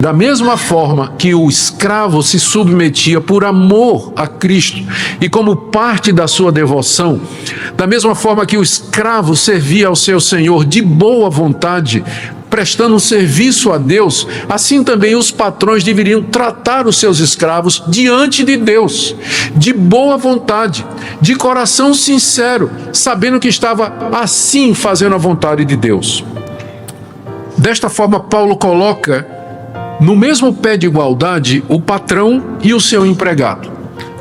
Da mesma forma que o escravo se submetia por amor a Cristo e como parte da sua devoção, da mesma forma que o escravo servia ao seu senhor de boa vontade, prestando um serviço a Deus, assim também os patrões deveriam tratar os seus escravos diante de Deus, de boa vontade, de coração sincero, sabendo que estava assim fazendo a vontade de Deus. Desta forma, Paulo coloca no mesmo pé de igualdade o patrão e o seu empregado.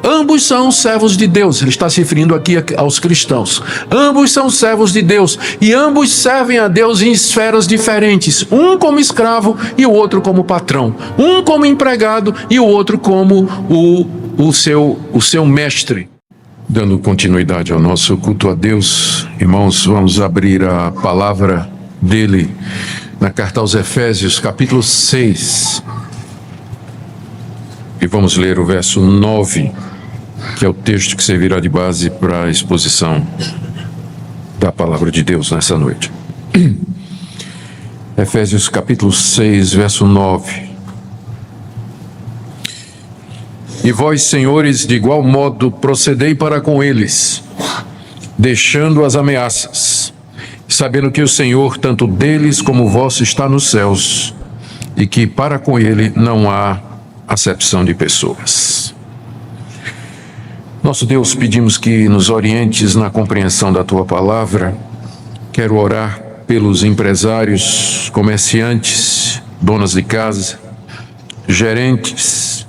Ambos são servos de Deus, ele está se referindo aqui aos cristãos. Ambos são servos de Deus e ambos servem a Deus em esferas diferentes, um como escravo e o outro como patrão, um como empregado e o outro como o seu mestre. Dando continuidade ao nosso culto a Deus, irmãos, vamos abrir a palavra dele na carta aos Efésios, capítulo 6, e vamos ler o verso 9, que é o texto que servirá de base para a exposição da palavra de Deus nessa noite. Efésios capítulo 6, verso 9. E vós, senhores, de igual modo procedei para com eles, deixando as ameaças, sabendo que o Senhor, tanto deles como vós, está nos céus, e que para com ele não há acepção de pessoas. Nosso Deus, pedimos que nos orientes na compreensão da Tua palavra. Quero orar pelos empresários, comerciantes, donas de casa, gerentes,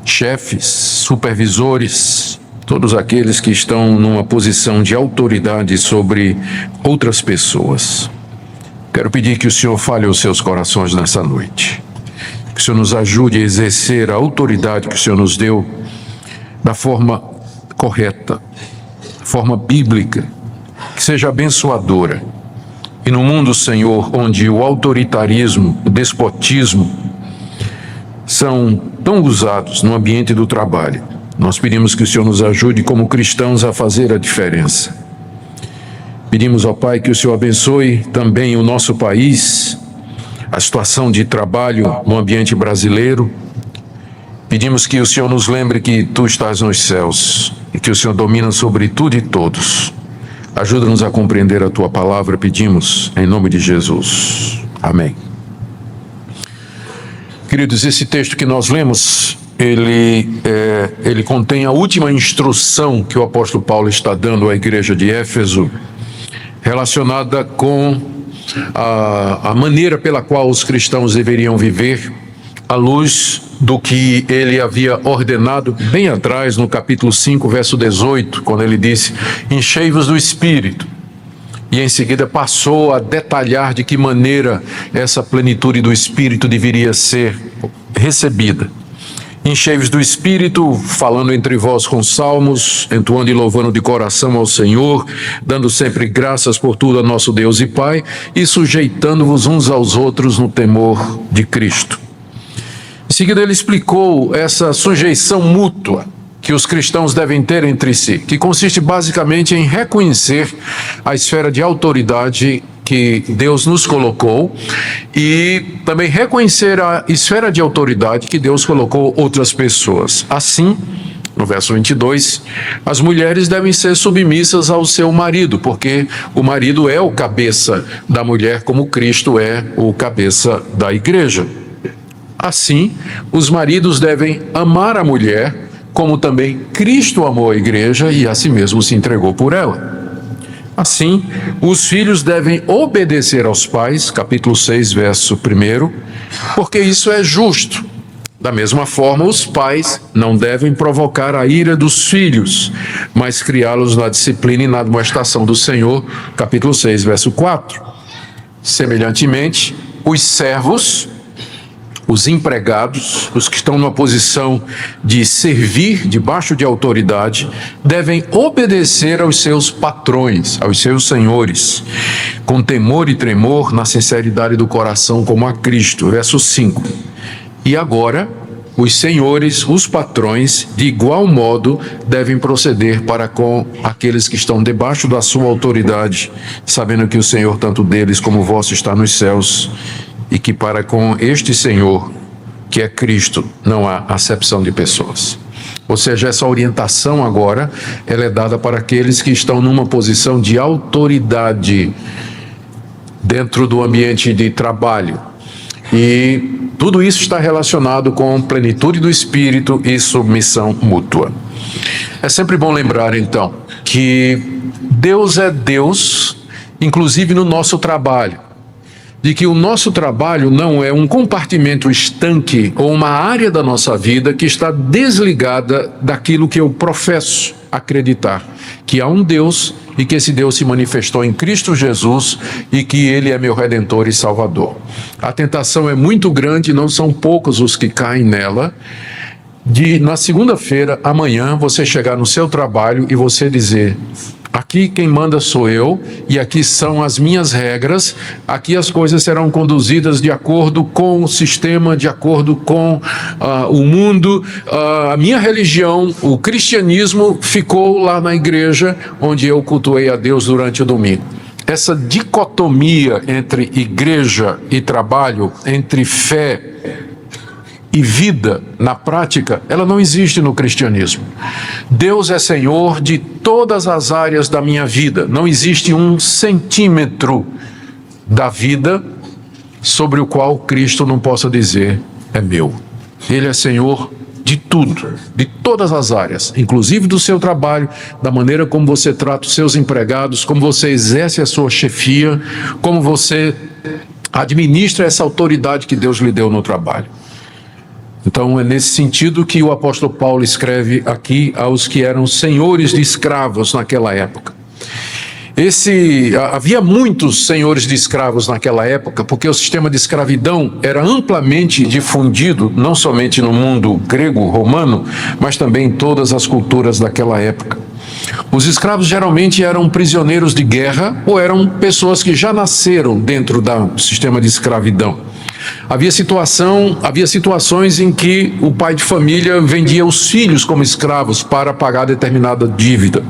chefes, supervisores, todos aqueles que estão numa posição de autoridade sobre outras pessoas. Quero pedir que o Senhor fale aos seus corações nessa noite. Que o Senhor nos ajude a exercer a autoridade que o Senhor nos deu da forma correta, forma bíblica, que seja abençoadora. E no mundo, Senhor, onde o autoritarismo, o despotismo são tão usados no ambiente do trabalho, nós pedimos que o Senhor nos ajude como cristãos a fazer a diferença. Pedimos ao Pai que o Senhor abençoe também o nosso país, a situação de trabalho no ambiente brasileiro. Pedimos que o Senhor nos lembre que Tu estás nos céus e que o Senhor domina sobre tudo e todos. Ajuda-nos a compreender a Tua palavra, pedimos em nome de Jesus. Amém. Queridos, esse texto que nós lemos, ele contém a última instrução que o apóstolo Paulo está dando à igreja de Éfeso, relacionada com a maneira pela qual os cristãos deveriam viver, à luz do que ele havia ordenado bem atrás, no capítulo 5, verso 18, quando ele disse: enchei-vos do Espírito. E em seguida passou a detalhar de que maneira essa plenitude do Espírito deveria ser recebida. Enchei-vos do Espírito, falando entre vós com salmos, entoando e louvando de coração ao Senhor, dando sempre graças por tudo a nosso Deus e Pai, e sujeitando-vos uns aos outros no temor de Cristo. Em seguida ele explicou essa sujeição mútua que os cristãos devem ter entre si, que consiste basicamente em reconhecer a esfera de autoridade que Deus nos colocou e também reconhecer a esfera de autoridade que Deus colocou outras pessoas. Assim, no verso 22, as mulheres devem ser submissas ao seu marido, porque o marido é o cabeça da mulher, como Cristo é o cabeça da igreja. Assim, os maridos devem amar a mulher, como também Cristo amou a igreja e a si mesmo se entregou por ela. Assim, os filhos devem obedecer aos pais, capítulo 6, verso 1, porque isso é justo. Da mesma forma, os pais não devem provocar a ira dos filhos, mas criá-los na disciplina e na admoestação do Senhor, capítulo 6, verso 4. Semelhantemente, os servos, os empregados, os que estão numa posição de servir debaixo de autoridade, devem obedecer aos seus patrões, aos seus senhores, com temor e tremor, na sinceridade do coração, como a Cristo. Verso 5. E agora, os senhores, os patrões, de igual modo, devem proceder para com aqueles que estão debaixo da sua autoridade, sabendo que o Senhor, tanto deles como vós, está nos céus, e que para com este Senhor que é Cristo, não há acepção de pessoas. Ou seja, essa orientação agora, ela é dada para aqueles que estão numa posição de autoridade dentro do ambiente de trabalho. E tudo isso está relacionado com plenitude do Espírito e submissão mútua. É sempre bom lembrar, então, que Deus é Deus, inclusive no nosso trabalho. De que o nosso trabalho não é um compartimento estanque ou uma área da nossa vida que está desligada daquilo que eu professo acreditar, que há um Deus e que esse Deus se manifestou em Cristo Jesus e que Ele é meu Redentor e Salvador. A tentação é muito grande, não são poucos os que caem nela, de na segunda-feira, amanhã, você chegar no seu trabalho e você dizer: aqui quem manda sou eu e aqui são as minhas regras, aqui as coisas serão conduzidas de acordo com o sistema, de acordo com o mundo, a minha religião, o cristianismo ficou lá na igreja onde eu cultuei a Deus durante o domingo. Essa dicotomia entre igreja e trabalho, entre fé e vida, na prática, ela não existe no cristianismo. Deus é Senhor de todas as áreas da minha vida. Não existe um centímetro da vida sobre o qual Cristo não possa dizer: é meu. Ele é Senhor de tudo, de todas as áreas, inclusive do seu trabalho, da maneira como você trata os seus empregados, como você exerce a sua chefia, como você administra essa autoridade que Deus lhe deu no trabalho. Então é nesse sentido que o apóstolo Paulo escreve aqui aos que eram senhores de escravos naquela época. Havia muitos senhores de escravos naquela época, porque o sistema de escravidão era amplamente difundido, não somente no mundo grego-romano, mas também em todas as culturas daquela época. Os escravos geralmente eram prisioneiros de guerra ou eram pessoas que já nasceram dentro do sistema de escravidão. Havia situações em que o pai de família vendia os filhos como escravos para pagar determinada dívida.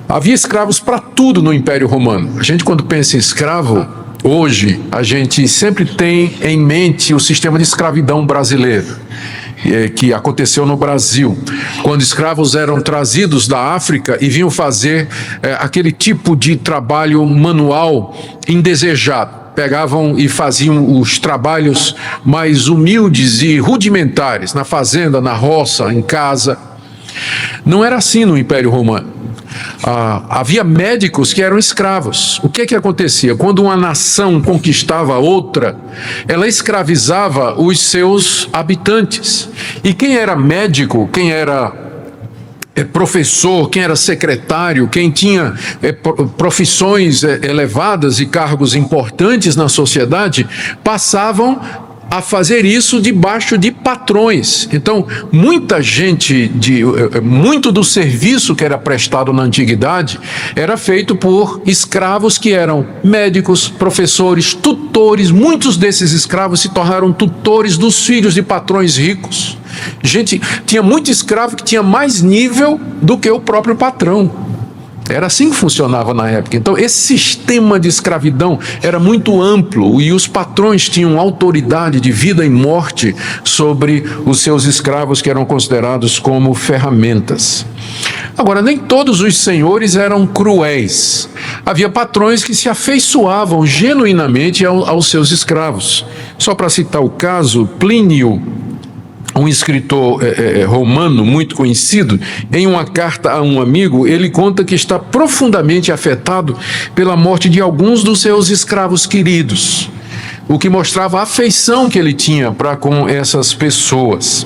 Havia escravos para tudo no Império Romano. A gente, quando pensa em escravo, hoje, a gente sempre tem em mente o sistema de escravidão brasileiro, que aconteceu no Brasil, quando escravos eram trazidos da África e vinham fazer aquele tipo de trabalho manual indesejado. Pegavam e faziam os trabalhos mais humildes e rudimentares, na fazenda, na roça, em casa. Não era assim no Império Romano. Havia médicos que eram escravos. O que acontecia? Quando uma nação conquistava outra, ela escravizava os seus habitantes. E quem era médico, quem era professor, quem era secretário, quem tinha profissões elevadas e cargos importantes na sociedade, passavam a fazer isso debaixo de patrões. Então, muito do serviço que era prestado na antiguidade era feito por escravos que eram médicos, professores, tutores. Muitos desses escravos se tornaram tutores dos filhos de patrões ricos. Tinha muito escravo que tinha mais nível do que o próprio patrão. Era assim que funcionava na época. Então, esse sistema de escravidão era muito amplo e os patrões tinham autoridade de vida e morte sobre os seus escravos, que eram considerados como ferramentas. Agora, nem todos os senhores eram cruéis. Havia patrões que se afeiçoavam genuinamente aos seus escravos. Só para citar o caso, Plínio, um escritor romano muito conhecido, em uma carta a um amigo, ele conta que está profundamente afetado pela morte de alguns dos seus escravos queridos, o que mostrava a afeição que ele tinha para com essas pessoas.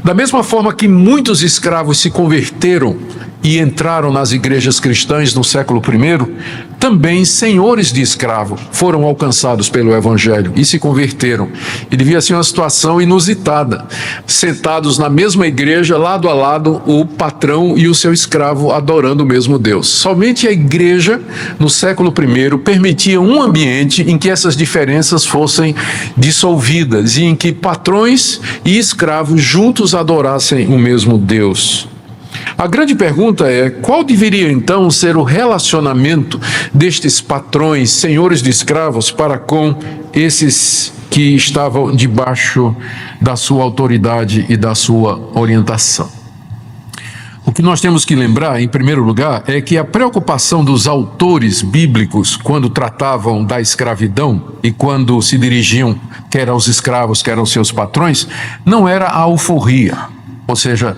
Da mesma forma que muitos escravos se converteram e entraram nas igrejas cristãs no século I, também senhores de escravo foram alcançados pelo Evangelho e se converteram. E devia ser uma situação inusitada, sentados na mesma igreja, lado a lado, o patrão e o seu escravo adorando o mesmo Deus. Somente a igreja, no século I, permitia um ambiente em que essas diferenças fossem dissolvidas e em que patrões e escravos juntos adorassem o mesmo Deus. A grande pergunta é: qual deveria então ser o relacionamento destes patrões, senhores de escravos, para com esses que estavam debaixo da sua autoridade e da sua orientação. O que nós temos que lembrar, em primeiro lugar, é que a preocupação dos autores bíblicos, quando tratavam da escravidão e quando se dirigiam quer aos escravos, quer aos seus patrões, não era a alforria. Ou seja,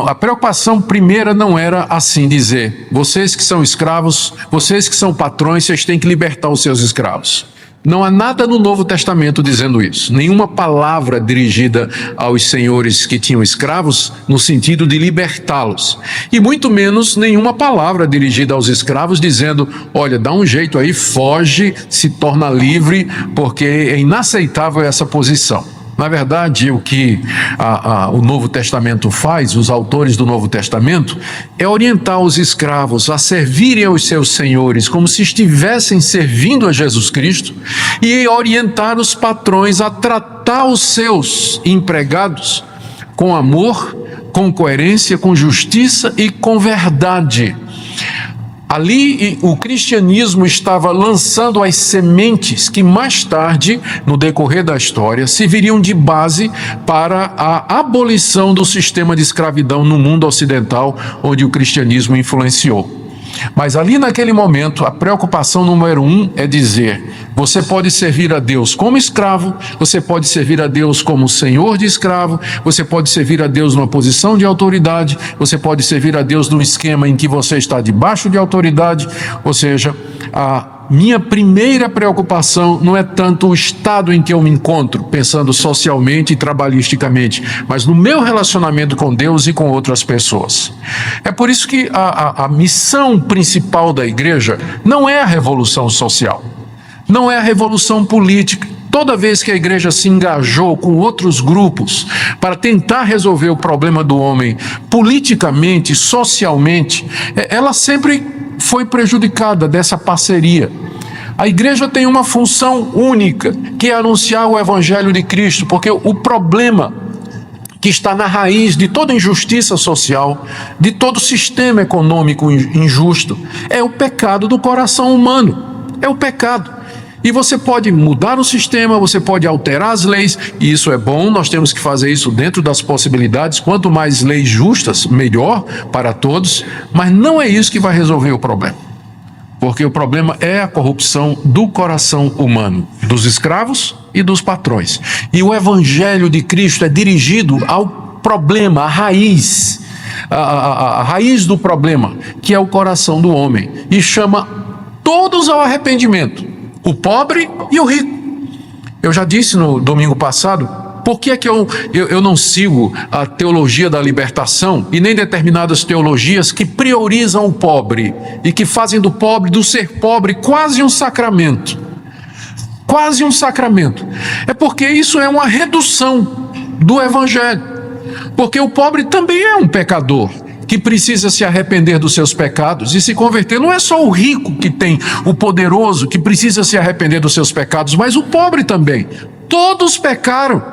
a preocupação primeira não era assim dizer: vocês que são escravos, vocês que são patrões, vocês têm que libertar os seus escravos. Não há nada no Novo Testamento dizendo isso. Nenhuma palavra dirigida aos senhores que tinham escravos no sentido de libertá-los. E muito menos nenhuma palavra dirigida aos escravos dizendo: olha, dá um jeito aí, foge, se torna livre, porque é inaceitável essa posição. Na verdade, o que o Novo Testamento faz, os autores do Novo Testamento, é orientar os escravos a servirem aos seus senhores como se estivessem servindo a Jesus Cristo, e orientar os patrões a tratar os seus empregados com amor, com coerência, com justiça e com verdade. Ali o cristianismo estava lançando as sementes que mais tarde, no decorrer da história, serviriam de base para a abolição do sistema de escravidão no mundo ocidental, onde o cristianismo influenciou. Mas ali naquele momento, a preocupação número 1 é dizer: você pode servir a Deus como escravo, você pode servir a Deus como senhor de escravo, você pode servir a Deus numa posição de autoridade, você pode servir a Deus num esquema em que você está debaixo de autoridade. Ou seja, a minha primeira preocupação não é tanto o estado em que eu me encontro, pensando socialmente e trabalhisticamente, mas no meu relacionamento com Deus e com outras pessoas. É por isso que a missão principal da igreja não é a revolução social, não é a revolução política. Toda vez que a igreja se engajou com outros grupos para tentar resolver o problema do homem politicamente, socialmente, ela sempre foi prejudicada dessa parceria. A igreja tem uma função única, que é anunciar o evangelho de Cristo, porque o problema que está na raiz de toda injustiça social, de todo sistema econômico injusto, é o pecado do coração humano. É o pecado. E você pode mudar o sistema, você pode alterar as leis, e isso é bom, nós temos que fazer isso dentro das possibilidades. Quanto mais leis justas, melhor para todos, mas não é isso que vai resolver o problema. Porque o problema é a corrupção do coração humano, dos escravos e dos patrões. E o evangelho de Cristo é dirigido ao problema, à raiz, a raiz do problema, que é o coração do homem, e chama todos ao arrependimento. O pobre e o rico. Eu já disse no domingo passado, por que é que eu não sigo a teologia da libertação e nem determinadas teologias que priorizam o pobre e que fazem do pobre, do ser pobre, quase um sacramento. Quase um sacramento. É porque isso é uma redução do evangelho. Porque o pobre também é um pecador, que precisa se arrepender dos seus pecados e se converter. Não é só o rico que tem, o poderoso que precisa se arrepender dos seus pecados, mas o pobre também. Todos pecaram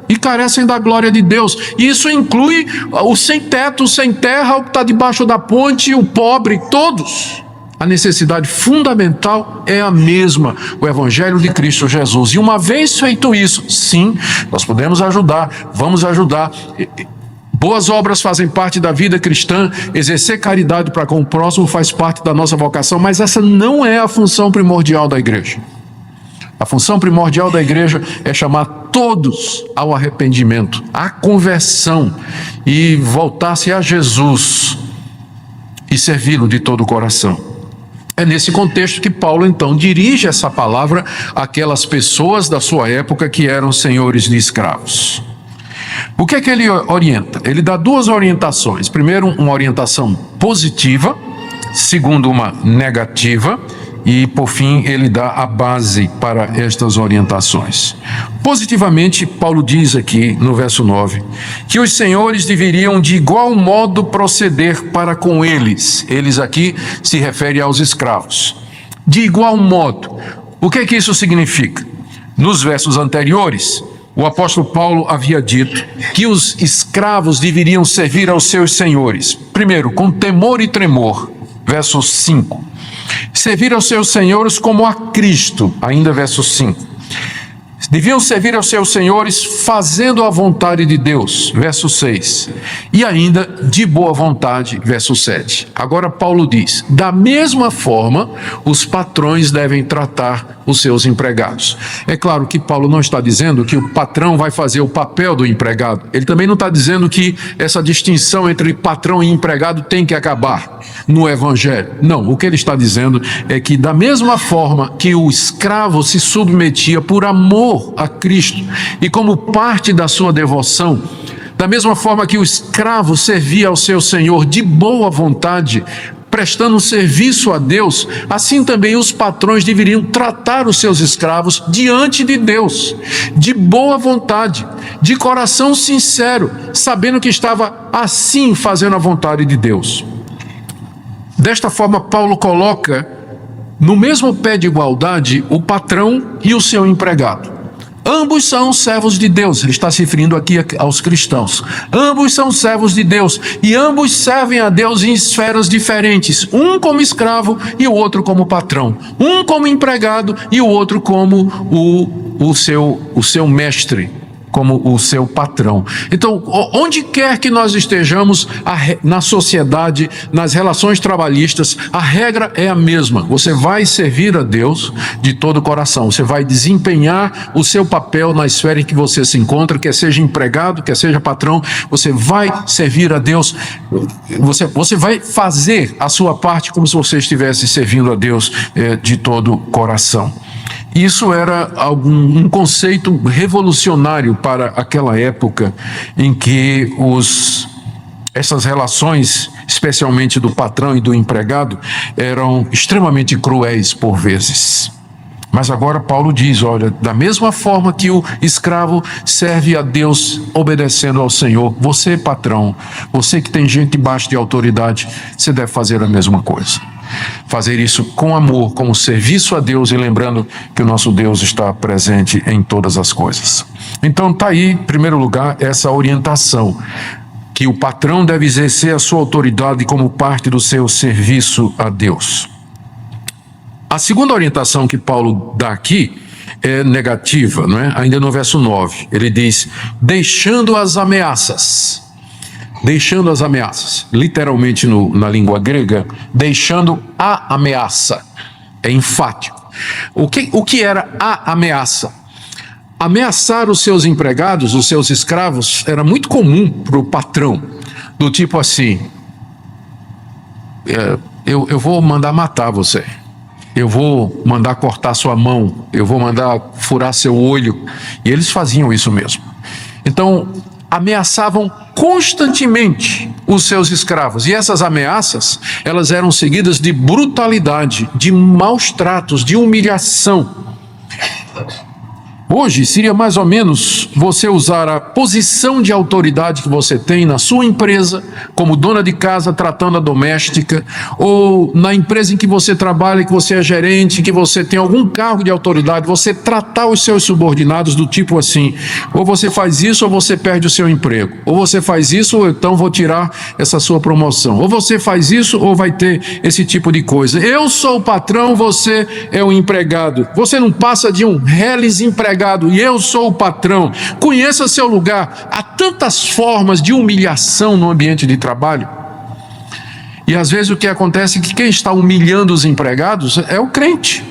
e carecem da glória de Deus. E isso inclui o sem teto, o sem terra, o que está debaixo da ponte, o pobre, todos. A necessidade fundamental é a mesma, o evangelho de Cristo Jesus. E uma vez feito isso, sim, nós podemos ajudar, vamos ajudar. Boas obras fazem parte da vida cristã, exercer caridade para com o próximo faz parte da nossa vocação, mas essa não é a função primordial da igreja. A função primordial da igreja é chamar todos ao arrependimento, à conversão e voltar-se a Jesus e servi-lo de todo o coração. É nesse contexto que Paulo então dirige essa palavra àquelas pessoas da sua época que eram senhores de escravos. O que é que ele orienta? Ele dá duas orientações. Primeiro, uma orientação positiva. Segundo, uma negativa. E, por fim, ele dá a base para estas orientações. Positivamente, Paulo diz aqui no verso 9, que os senhores deveriam de igual modo proceder para com eles. Eles aqui se refere aos escravos. De igual modo. O que é que isso significa? Nos versos anteriores, o apóstolo Paulo havia dito que os escravos deveriam servir aos seus senhores. Primeiro, com temor e tremor. Verso 5. Servir aos seus senhores como a Cristo. Ainda verso 5. Deviam servir aos seus senhores fazendo a vontade de Deus, verso 6. E ainda de boa vontade, verso 7. Agora Paulo diz, da mesma forma, os patrões devem tratar os seus empregados. É claro que Paulo não está dizendo que o patrão vai fazer o papel do empregado. Ele também não está dizendo que essa distinção entre patrão e empregado tem que acabar no evangelho. Não, o que ele está dizendo é que da mesma forma que o escravo se submetia por amor a Cristo e como parte da sua devoção, da mesma forma que o escravo servia ao seu senhor de boa vontade, prestando um serviço a Deus, assim também os patrões deveriam tratar os seus escravos diante de Deus, de boa vontade, de coração sincero, sabendo que estava assim fazendo a vontade de Deus. Desta forma, Paulo coloca no mesmo pé de igualdade o patrão e o seu empregado. Ambos são servos de Deus, ele está se referindo aqui aos cristãos. Ambos são servos de Deus e ambos servem a Deus em esferas diferentes. Um como escravo e o outro como patrão. Um como empregado e o outro como o seu mestre, como o seu patrão. Então, onde quer que nós estejamos na sociedade, nas relações trabalhistas, a regra é a mesma. Você vai servir a Deus de todo o coração. Você vai desempenhar o seu papel na esfera em que você se encontra, quer seja empregado, quer seja patrão. Você vai servir a Deus. Você vai fazer a sua parte como se você estivesse servindo a Deus de todo o coração. Isso era um conceito revolucionário para aquela época em que essas relações, especialmente do patrão e do empregado, eram extremamente cruéis por vezes. Mas agora Paulo diz, olha, da mesma forma que o escravo serve a Deus obedecendo ao Senhor, você, patrão, você que tem gente debaixo de autoridade, você deve fazer a mesma coisa. Fazer isso com amor, como serviço a Deus e lembrando que o nosso Deus está presente em todas as coisas. Então está aí, em primeiro lugar, essa orientação, que o patrão deve exercer a sua autoridade como parte do seu serviço a Deus. A segunda orientação que Paulo dá aqui é negativa, não é? Ainda no verso 9, ele diz, deixando as ameaças. Deixando as ameaças, literalmente na língua grega, deixando a ameaça, é enfático. O que era a ameaça? Ameaçar os seus empregados, os seus escravos, era muito comum para o patrão, do tipo assim, eu vou mandar matar você, eu vou mandar cortar sua mão, eu vou mandar furar seu olho, e eles faziam isso mesmo. Então, ameaçavam constantemente os seus escravos. E essas ameaças, elas eram seguidas de brutalidade, de maus tratos, de humilhação. Hoje seria mais ou menos você usar a posição de autoridade que você tem na sua empresa, como dona de casa tratando a doméstica, ou na empresa em que você trabalha, que você é gerente, que você tem algum cargo de autoridade, você tratar os seus subordinados do tipo assim, ou você faz isso ou você perde o seu emprego, ou você faz isso ou então vou tirar essa sua promoção, ou você faz isso ou vai ter esse tipo de coisa. Eu sou o patrão, você é o empregado. Você não passa de um reles empregado e eu sou o patrão. Conheça seu lugar. Há tantas formas de humilhação no ambiente de trabalho. E às vezes o que acontece é que quem está humilhando os empregados é o crente.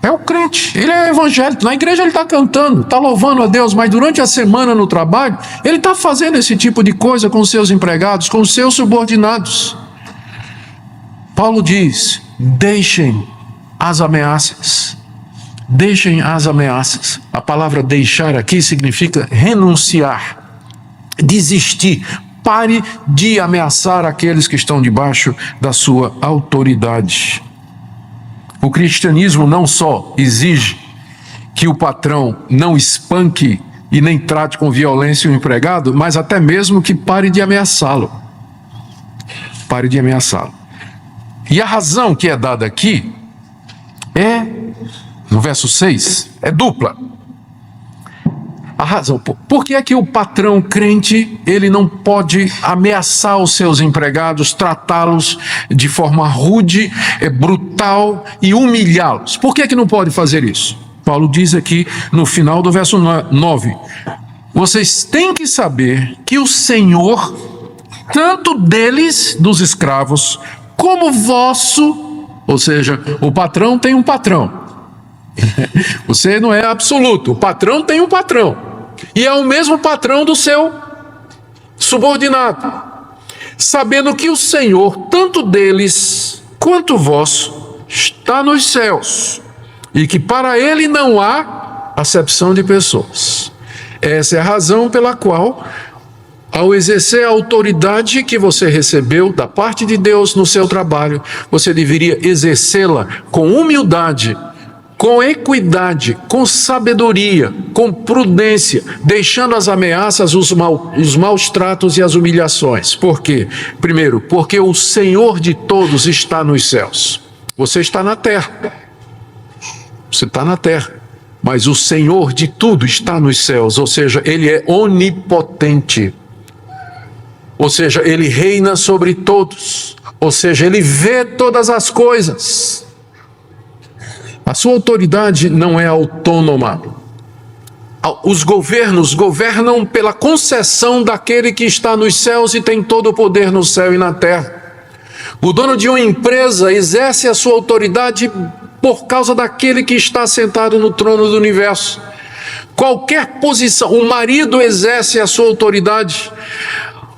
É o crente. Ele é evangélico. Na igreja ele está cantando, está louvando a Deus, mas durante a semana no trabalho, ele está fazendo esse tipo de coisa com os seus empregados, com os seus subordinados. Paulo diz, deixem as ameaças. Deixem as ameaças. A palavra deixar aqui significa renunciar, desistir. Pare de ameaçar aqueles que estão debaixo da sua autoridade. O cristianismo não só exige que o patrão não espanque e nem trate com violência o empregado, mas até mesmo que pare de ameaçá-lo. Pare de ameaçá-lo. E a razão que é dada aqui é, no verso 6, é dupla. A razão, por que é que o patrão crente, ele não pode ameaçar os seus empregados, tratá-los de forma rude, brutal e humilhá-los? Por que é que não pode fazer isso? Paulo diz aqui no final do verso 9: vocês têm que saber que o Senhor, tanto deles, dos escravos, como vosso, ou seja, o patrão tem um patrão. Você não é absoluto, o patrão tem um patrão, e é o mesmo patrão do seu subordinado. Sabendo que o Senhor, tanto deles quanto vosso, está nos céus, e que para ele não há acepção de pessoas. Essa é a razão pela qual, ao exercer a autoridade que você recebeu da parte de Deus no seu trabalho, você deveria exercê-la com humildade, com equidade, com sabedoria, com prudência, deixando as ameaças, os maus tratos e as humilhações. Por quê? Primeiro, porque o Senhor de todos está nos céus. Você está na terra. Você está na terra, mas o Senhor de tudo está nos céus, ou seja, Ele é onipotente, ou seja, Ele reina sobre todos, ou seja, Ele vê todas as coisas. A sua autoridade não é autônoma. Os governos governam pela concessão daquele que está nos céus e tem todo o poder no céu e na terra. O dono de uma empresa exerce a sua autoridade por causa daquele que está sentado no trono do universo. Qualquer posição, o marido exerce a sua autoridade,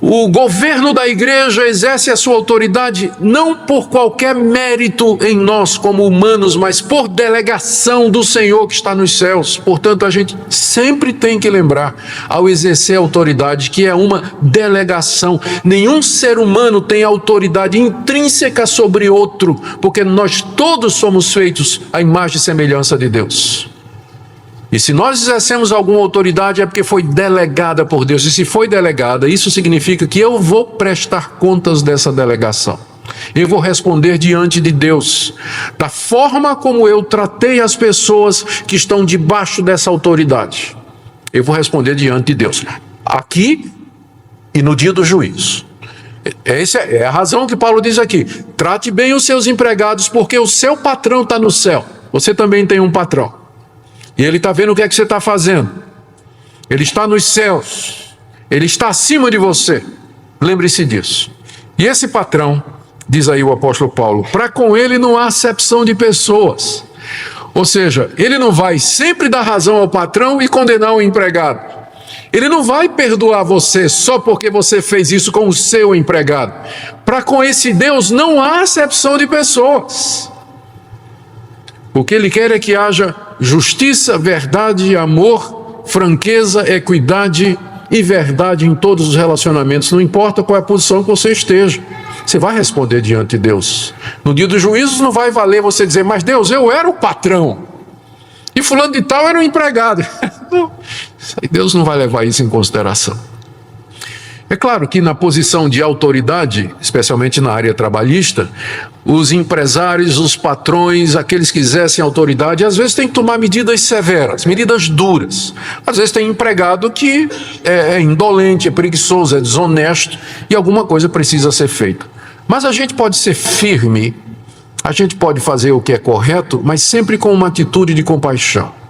o governo da igreja exerce a sua autoridade, não por qualquer mérito em nós como humanos, mas por delegação do Senhor que está nos céus. Portanto, a gente sempre tem que lembrar, ao exercer a autoridade, que é uma delegação. Nenhum ser humano tem autoridade intrínseca sobre outro, porque nós todos somos feitos à imagem e semelhança de Deus. E se nós exercemos alguma autoridade é porque foi delegada por Deus. E se foi delegada, isso significa que eu vou prestar contas dessa delegação. Eu vou responder diante de Deus, da forma como eu tratei as pessoas que estão debaixo dessa autoridade. Eu vou responder diante de Deus, aqui e no dia do juízo. Essa é a razão que Paulo diz aqui: trate bem os seus empregados, porque o seu patrão está no céu. Você também tem um patrão. E ele está vendo o que é que você está fazendo. Ele está nos céus. Ele está acima de você. Lembre-se disso. E esse patrão, diz aí o apóstolo Paulo, para com ele não há acepção de pessoas. Ou seja, ele não vai sempre dar razão ao patrão e condenar o empregado. Ele não vai perdoar você só porque você fez isso com o seu empregado. Para com esse Deus não há acepção de pessoas. O que ele quer é que haja justiça, verdade, amor, franqueza, equidade e verdade em todos os relacionamentos. Não importa qual é a posição que você esteja, você vai responder diante de Deus. No dia dos juízos não vai valer você dizer: mas Deus, eu era o patrão e fulano de tal era o empregado. Deus não vai levar isso em consideração. É claro que na posição de autoridade, especialmente na área trabalhista, os empresários, os patrões, aqueles que exercem autoridade, às vezes têm que tomar medidas severas, medidas duras. Às vezes tem empregado que é indolente, é preguiçoso, é desonesto e alguma coisa precisa ser feita. Mas a gente pode ser firme, a gente pode fazer o que é correto, mas sempre com uma atitude de compaixão.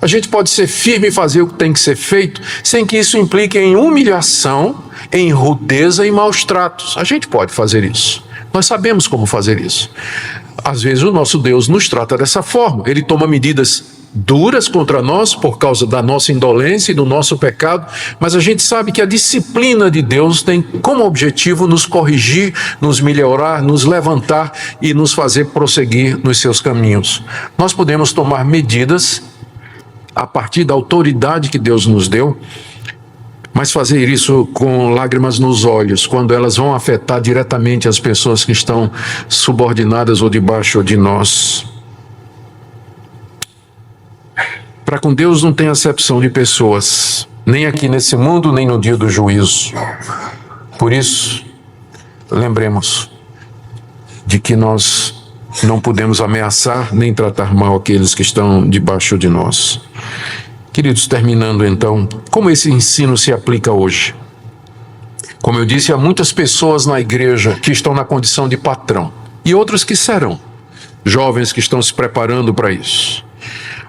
A gente pode ser firme e fazer o que tem que ser feito, sem que isso implique em humilhação, em rudeza e maus tratos. A gente pode fazer isso. Nós sabemos como fazer isso. Às vezes o nosso Deus nos trata dessa forma. Ele toma medidas duras contra nós por causa da nossa indolência e do nosso pecado, mas a gente sabe que a disciplina de Deus tem como objetivo nos corrigir, nos melhorar, nos levantar e nos fazer prosseguir nos seus caminhos. Nós podemos tomar medidas a partir da autoridade que Deus nos deu, mas fazer isso com lágrimas nos olhos, quando elas vão afetar diretamente as pessoas que estão subordinadas ou debaixo de nós. Para com Deus não tem acepção de pessoas, nem aqui nesse mundo, nem no dia do juízo. Por isso, lembremos de que nós não podemos ameaçar nem tratar mal aqueles que estão debaixo de nós. Queridos, terminando então, como esse ensino se aplica hoje? Como eu disse, há muitas pessoas na igreja que estão na condição de patrão e outros que serão, jovens que estão se preparando para isso.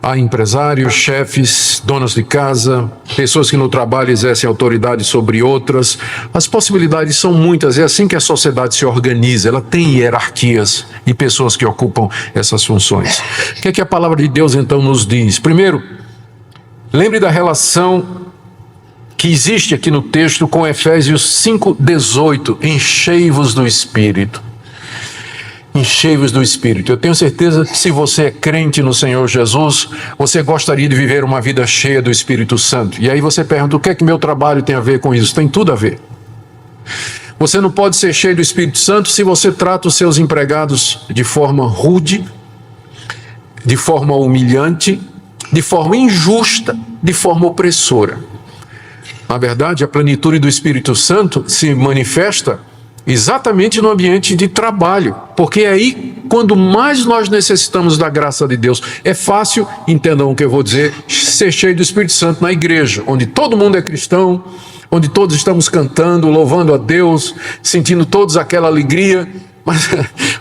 Há empresários, chefes, donas de casa, pessoas que no trabalho exercem autoridade sobre outras. As possibilidades são muitas. É assim que a sociedade se organiza. Ela tem hierarquias e pessoas que ocupam essas funções. O que é que a palavra de Deus então nos diz? Primeiro, lembre da relação que existe aqui no texto com Efésios 5:18. Enchei-vos do Espírito. Enchei-vos do Espírito. Eu tenho certeza que se você é crente no Senhor Jesus, você gostaria de viver uma vida cheia do Espírito Santo. E aí você pergunta, o que é que meu trabalho tem a ver com isso? Tem tudo a ver. Você não pode ser cheio do Espírito Santo se você trata os seus empregados de forma rude, de forma humilhante, de forma injusta, de forma opressora. Na verdade, a plenitude do Espírito Santo se manifesta exatamente no ambiente de trabalho, porque é aí quando mais nós necessitamos da graça de Deus. É fácil, entendam o que eu vou dizer, ser cheio do Espírito Santo na igreja, onde todo mundo é cristão, onde todos estamos cantando, louvando a Deus, sentindo todos aquela alegria. Mas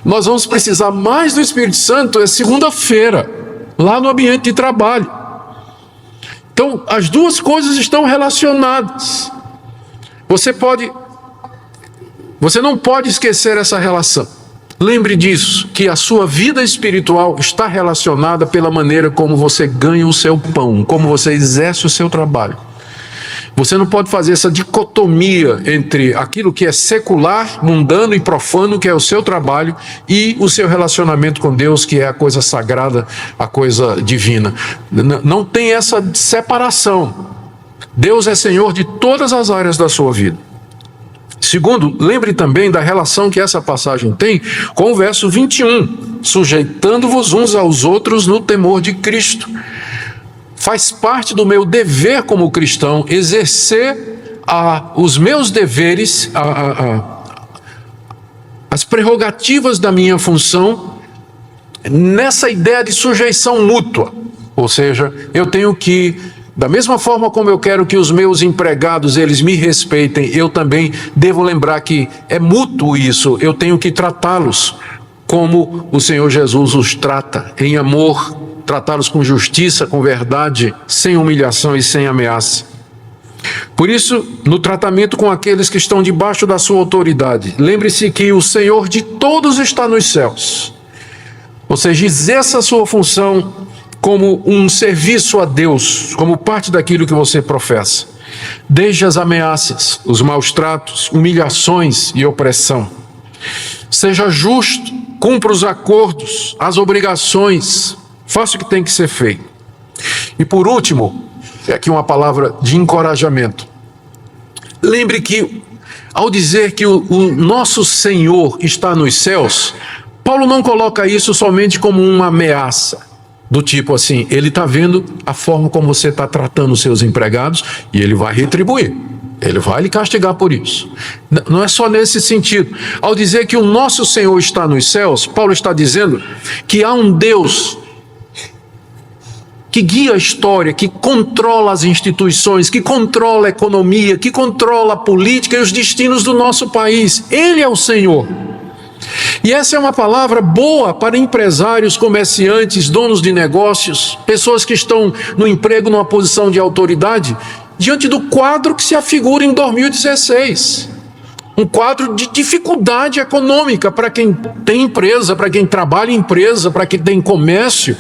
nós vamos precisar mais do Espírito Santo é segunda-feira, lá no ambiente de trabalho. Então, as duas coisas estão relacionadas. Você não pode esquecer essa relação. Lembre disso, que a sua vida espiritual está relacionada pela maneira como você ganha o seu pão, como você exerce o seu trabalho. Você não pode fazer essa dicotomia entre aquilo que é secular, mundano e profano, que é o seu trabalho, e o seu relacionamento com Deus, que é a coisa sagrada, a coisa divina. Não tem essa separação. Deus é Senhor de todas as áreas da sua vida. Segundo, lembre também da relação que essa passagem tem com o verso 21, sujeitando-vos uns aos outros no temor de Cristo. Faz parte do meu dever como cristão exercer os meus deveres, as prerrogativas da minha função, nessa ideia de sujeição mútua. Ou seja, eu tenho que, da mesma forma como eu quero que os meus empregados eles me respeitem, eu também devo lembrar que é mútuo isso. Eu tenho que tratá-los como o Senhor Jesus os trata, em amor, tratá-los com justiça, com verdade, sem humilhação e sem ameaça. Por isso, no tratamento com aqueles que estão debaixo da sua autoridade, lembre-se que o Senhor de todos está nos céus. Ou seja, exerça a sua função como um serviço a Deus, como parte daquilo que você professa. Desde as ameaças, os maus tratos, humilhações e opressão. Seja justo, cumpra os acordos, as obrigações, faça o que tem que ser feito. E por último, é aqui uma palavra de encorajamento. Lembre que, ao dizer que o nosso Senhor está nos céus, Paulo não coloca isso somente como uma ameaça. Do tipo assim, ele está vendo a forma como você está tratando os seus empregados e ele vai retribuir. Ele vai lhe castigar por isso. Não é só nesse sentido. Ao dizer que o nosso Senhor está nos céus, Paulo está dizendo que há um Deus que guia a história, que controla as instituições, que controla a economia, que controla a política e os destinos do nosso país. Ele é o Senhor. E essa é uma palavra boa para empresários, comerciantes, donos de negócios, pessoas que estão no emprego, numa posição de autoridade, diante do quadro que se afigura em 2016. Um quadro de dificuldade econômica para quem tem empresa, para quem trabalha em empresa, para quem tem comércio.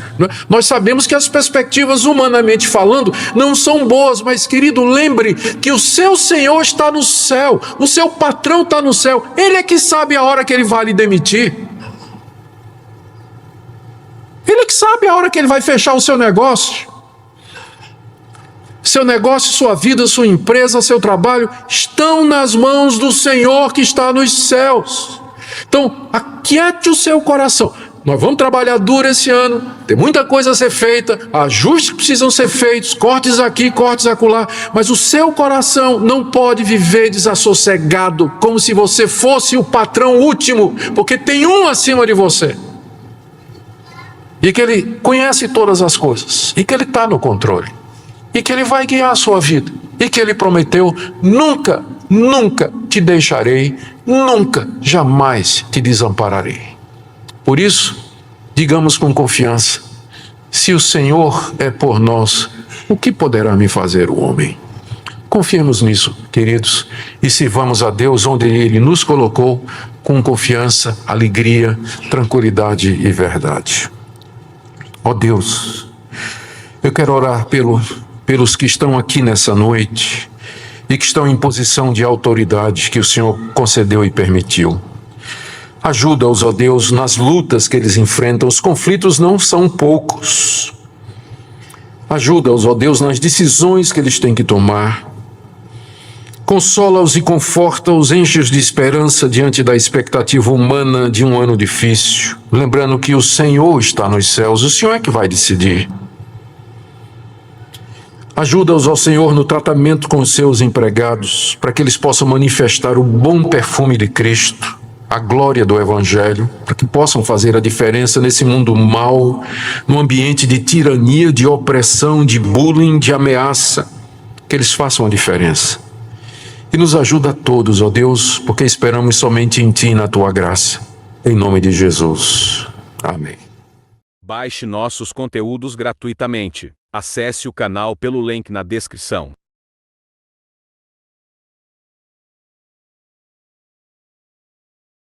Nós sabemos que as perspectivas, humanamente falando, não são boas, mas, querido, lembre que o seu Senhor está no céu, o seu patrão está no céu, Ele é que sabe a hora que Ele vai lhe demitir. Ele é que sabe a hora que Ele vai fechar o seu negócio. Seu negócio, sua vida, sua empresa, seu trabalho estão nas mãos do Senhor que está nos céus. Então, aquiete o seu coração. Nós vamos trabalhar duro esse ano, tem muita coisa a ser feita, ajustes precisam ser feitos, cortes aqui, cortes acolá, mas o seu coração não pode viver desassossegado, como se você fosse o patrão último, porque tem um acima de você. E que Ele conhece todas as coisas, e que Ele está no controle. E que Ele vai guiar a sua vida. E que Ele prometeu, nunca, nunca te deixarei, nunca, jamais te desampararei. Por isso, digamos com confiança, Se o Senhor é por nós, o que poderá me fazer o homem? Confiemos nisso, queridos, e sirvamos a Deus onde Ele nos colocou, com confiança, alegria, tranquilidade e verdade. Ó Deus, eu quero orar pelos que estão aqui nessa noite e que estão em posição de autoridade que o Senhor concedeu e permitiu. Ajuda-os, ó Deus, nas lutas que eles enfrentam. Os conflitos não são poucos. Ajuda-os, ó Deus, nas decisões que eles têm que tomar. Consola-os e conforta-os, enche-os de esperança diante da expectativa humana de um ano difícil. Lembrando que o Senhor está nos céus, o Senhor é que vai decidir. Ajuda-os, ó Senhor, no tratamento com os seus empregados, para que eles possam manifestar o bom perfume de Cristo, a glória do Evangelho, para que possam fazer a diferença nesse mundo mau, num ambiente de tirania, de opressão, de bullying, de ameaça, que eles façam a diferença. E nos ajuda a todos, ó Deus, porque esperamos somente em Ti e na Tua graça. Em nome de Jesus. Amém. Baixe nossos conteúdos gratuitamente. Acesse o canal pelo link na descrição.